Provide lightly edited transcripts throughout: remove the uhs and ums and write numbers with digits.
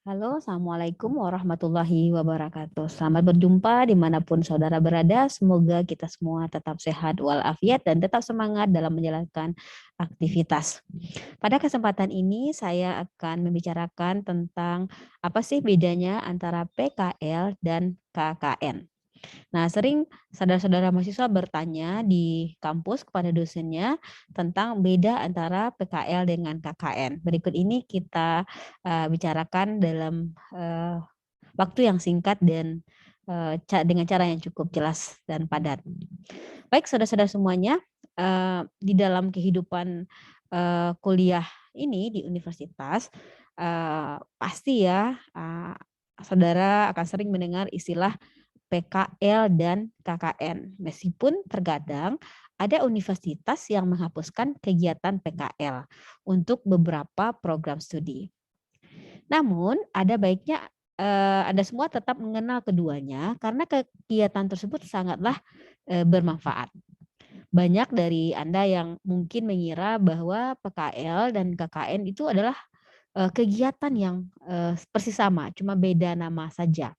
Halo, Assalamualaikum warahmatullahi wabarakatuh. Selamat berjumpa dimanapun saudara berada. Semoga kita semua tetap sehat walafiat dan tetap semangat dalam menjalankan aktivitas. Pada kesempatan ini saya akan membicarakan tentang apa sih bedanya antara PKL dan KKN. Nah, sering saudara-saudara mahasiswa bertanya di kampus kepada dosennya tentang beda antara PKL dengan KKN. Berikut ini kita bicarakan dalam waktu yang singkat dan dengan cara yang cukup jelas dan padat. Baik, saudara-saudara semuanya, di dalam kehidupan kuliah ini di universitas, pasti ya, saudara akan sering mendengar istilah PKL dan KKN. Meskipun terkadang ada universitas yang menghapuskan kegiatan PKL untuk beberapa program studi. Namun ada baiknya Anda semua tetap mengenal keduanya karena kegiatan tersebut sangatlah bermanfaat. Banyak dari Anda yang mungkin mengira bahwa PKL dan KKN itu adalah kegiatan yang persis sama, cuma beda nama saja.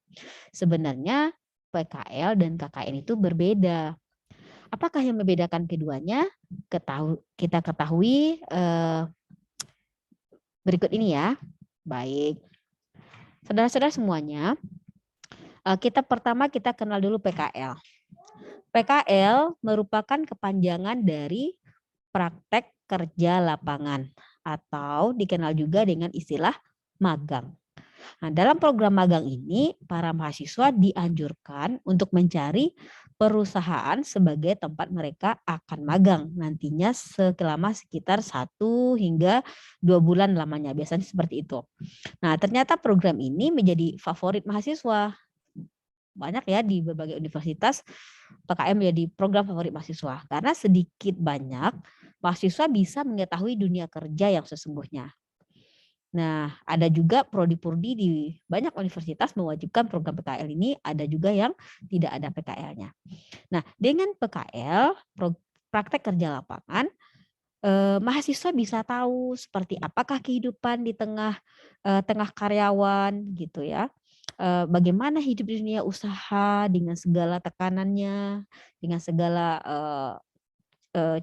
Sebenarnya PKL dan KKN itu berbeda. Apakah yang membedakan keduanya? Kita ketahui berikut ini ya. Baik, saudara-saudara semuanya, kita kenal dulu PKL. PKL merupakan kepanjangan dari praktek kerja lapangan atau dikenal juga dengan istilah magang. Nah, dalam program magang ini, para mahasiswa dianjurkan untuk mencari perusahaan sebagai tempat mereka akan magang nantinya selama sekitar 1 hingga 2 bulan lamanya, biasanya seperti itu. Nah, ternyata program ini menjadi favorit mahasiswa. Banyak ya di berbagai universitas PKM menjadi program favorit mahasiswa karena sedikit banyak mahasiswa bisa mengetahui dunia kerja yang sesungguhnya. Nah, ada juga prodi-prodi di banyak universitas mewajibkan program PKL ini, ada juga yang tidak ada PKL-nya. Nah, dengan PKL, praktek kerja lapangan, mahasiswa bisa tahu seperti apakah kehidupan di tengah karyawan gitu ya. Bagaimana hidup di dunia usaha dengan segala tekanannya, dengan segala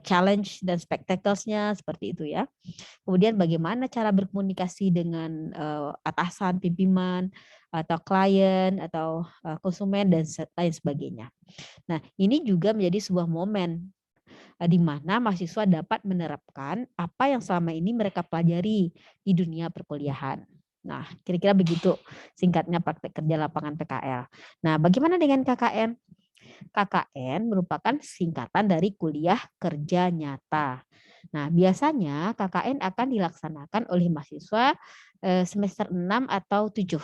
challenge dan spectacles-nya seperti itu ya. Kemudian bagaimana cara berkomunikasi dengan atasan, pimpinan, atau klien, atau konsumen dan lain sebagainya. Nah, ini juga menjadi sebuah momen di mana mahasiswa dapat menerapkan apa yang selama ini mereka pelajari di dunia perkuliahan. Nah, kira-kira begitu singkatnya praktek kerja lapangan PKL. Nah, bagaimana dengan KKN? KKN merupakan singkatan dari kuliah kerja nyata. Nah, biasanya KKN akan dilaksanakan oleh mahasiswa semester 6 atau 7.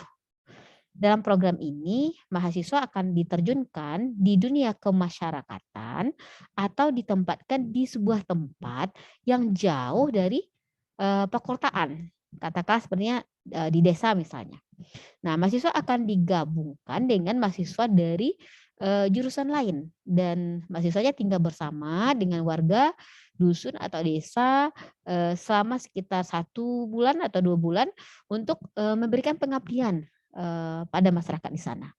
Dalam program ini, mahasiswa akan diterjunkan di dunia kemasyarakatan atau ditempatkan di sebuah tempat yang jauh dari perkotaan. Katakanlah sebenarnya di desa misalnya. Nah, mahasiswa akan digabungkan dengan mahasiswa dari jurusan lain dan mahasiswanya tinggal bersama dengan warga dusun atau desa selama sekitar 1 bulan atau 2 bulan untuk memberikan pengabdian pada masyarakat di sana.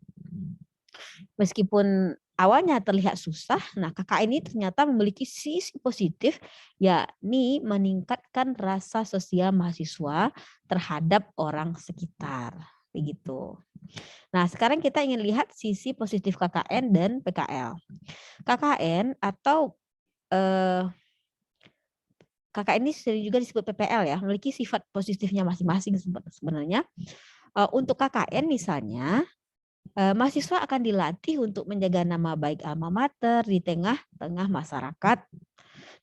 Meskipun awalnya terlihat susah, nah KKN ini ternyata memiliki sisi positif, yakni meningkatkan rasa sosial mahasiswa terhadap orang sekitar. Begitu. Nah, sekarang kita ingin lihat sisi positif KKN dan PKL. KKN atau KKN ini sering juga disebut PPL ya, memiliki sifat positifnya masing-masing sebenarnya. Untuk KKN misalnya, mahasiswa akan dilatih untuk menjaga nama baik alma mater di tengah-tengah masyarakat.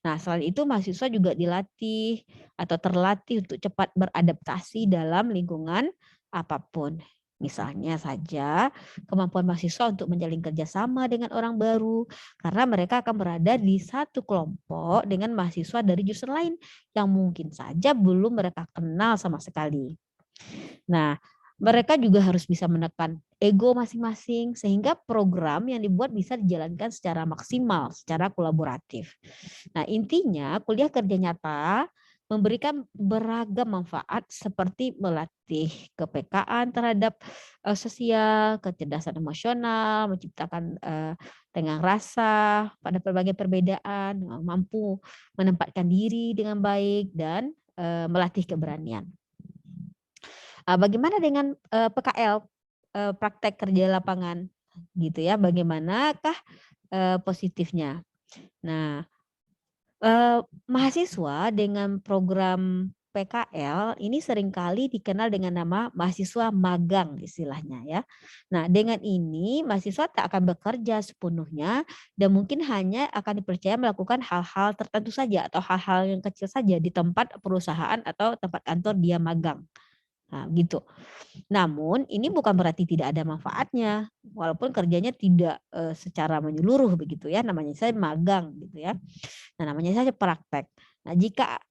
Nah, selain itu mahasiswa juga dilatih atau terlatih untuk cepat beradaptasi dalam lingkungan apapun. Misalnya saja kemampuan mahasiswa untuk menjalin kerjasama dengan orang baru karena mereka akan berada di satu kelompok dengan mahasiswa dari jurusan lain yang mungkin saja belum mereka kenal sama sekali. Nah, mereka juga harus bisa menekan ego masing-masing sehingga program yang dibuat bisa dijalankan secara maksimal, secara kolaboratif. Nah, intinya kuliah kerja nyata memberikan beragam manfaat seperti melatih kepekaan terhadap sosial, kecerdasan emosional, menciptakan dengan rasa pada berbagai perbedaan, mampu menempatkan diri dengan baik dan melatih keberanian. Bagaimana dengan PKL, praktek kerja lapangan gitu ya, bagaimanakah positifnya? Nah, mahasiswa dengan program PKL ini seringkali dikenal dengan nama mahasiswa magang istilahnya ya. Nah, dengan ini mahasiswa tak akan bekerja sepenuhnya dan mungkin hanya akan dipercaya melakukan hal-hal tertentu saja atau hal-hal yang kecil saja di tempat perusahaan atau tempat kantor dia magang. Nah, gitu. Namun ini bukan berarti tidak ada manfaatnya, walaupun kerjanya tidak secara menyeluruh begitu ya, namanya saya magang gitu ya. Nah, namanya saja praktek. Nah, jika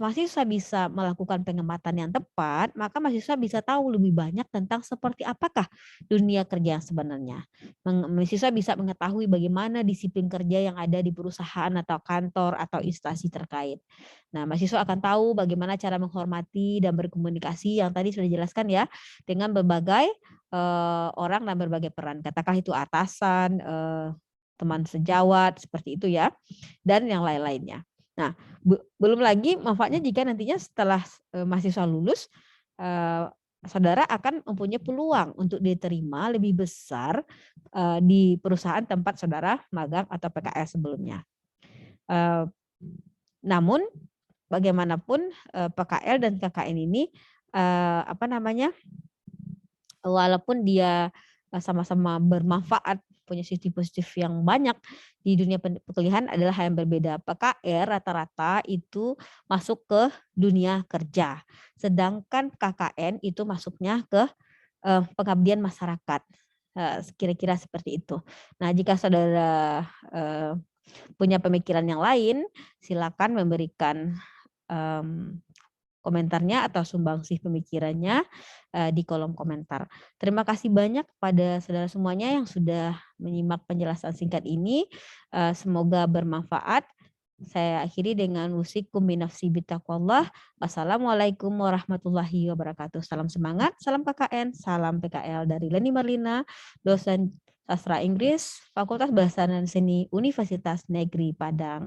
mahasiswa bisa melakukan pengamatan yang tepat, maka mahasiswa bisa tahu lebih banyak tentang seperti apakah dunia kerja yang sebenarnya. Mahasiswa bisa mengetahui bagaimana disiplin kerja yang ada di perusahaan atau kantor atau instansi terkait. Nah, mahasiswa akan tahu bagaimana cara menghormati dan berkomunikasi yang tadi sudah dijelaskan ya, dengan berbagai orang dan berbagai peran. Katakanlah itu atasan, teman sejawat, seperti itu ya, dan yang lain-lainnya. Nah, belum lagi manfaatnya jika nantinya setelah mahasiswa lulus, saudara akan mempunyai peluang untuk diterima lebih besar di perusahaan tempat saudara magang atau PKL sebelumnya. Namun bagaimanapun PKL dan KKN ini walaupun dia sama-sama bermanfaat, punya sisi positif yang banyak di dunia perkuliahan adalah hal yang berbeda. PKR rata-rata itu masuk ke dunia kerja, sedangkan KKN itu masuknya ke pengabdian masyarakat. Kira-kira seperti itu. Nah, jika saudara punya pemikiran yang lain, silakan memberikan komentarnya atau sumbangsih pemikirannya di kolom komentar. Terima kasih banyak kepada saudara semuanya yang sudah menyimak penjelasan singkat ini. Semoga bermanfaat. Saya akhiri dengan musikum binafsi bitaqwallah. Wassalamualaikum warahmatullahi wabarakatuh. Salam semangat, salam KKN, salam PKL dari Leni Marlina, dosen sastra Inggris, Fakultas Bahasa dan Seni Universitas Negeri Padang.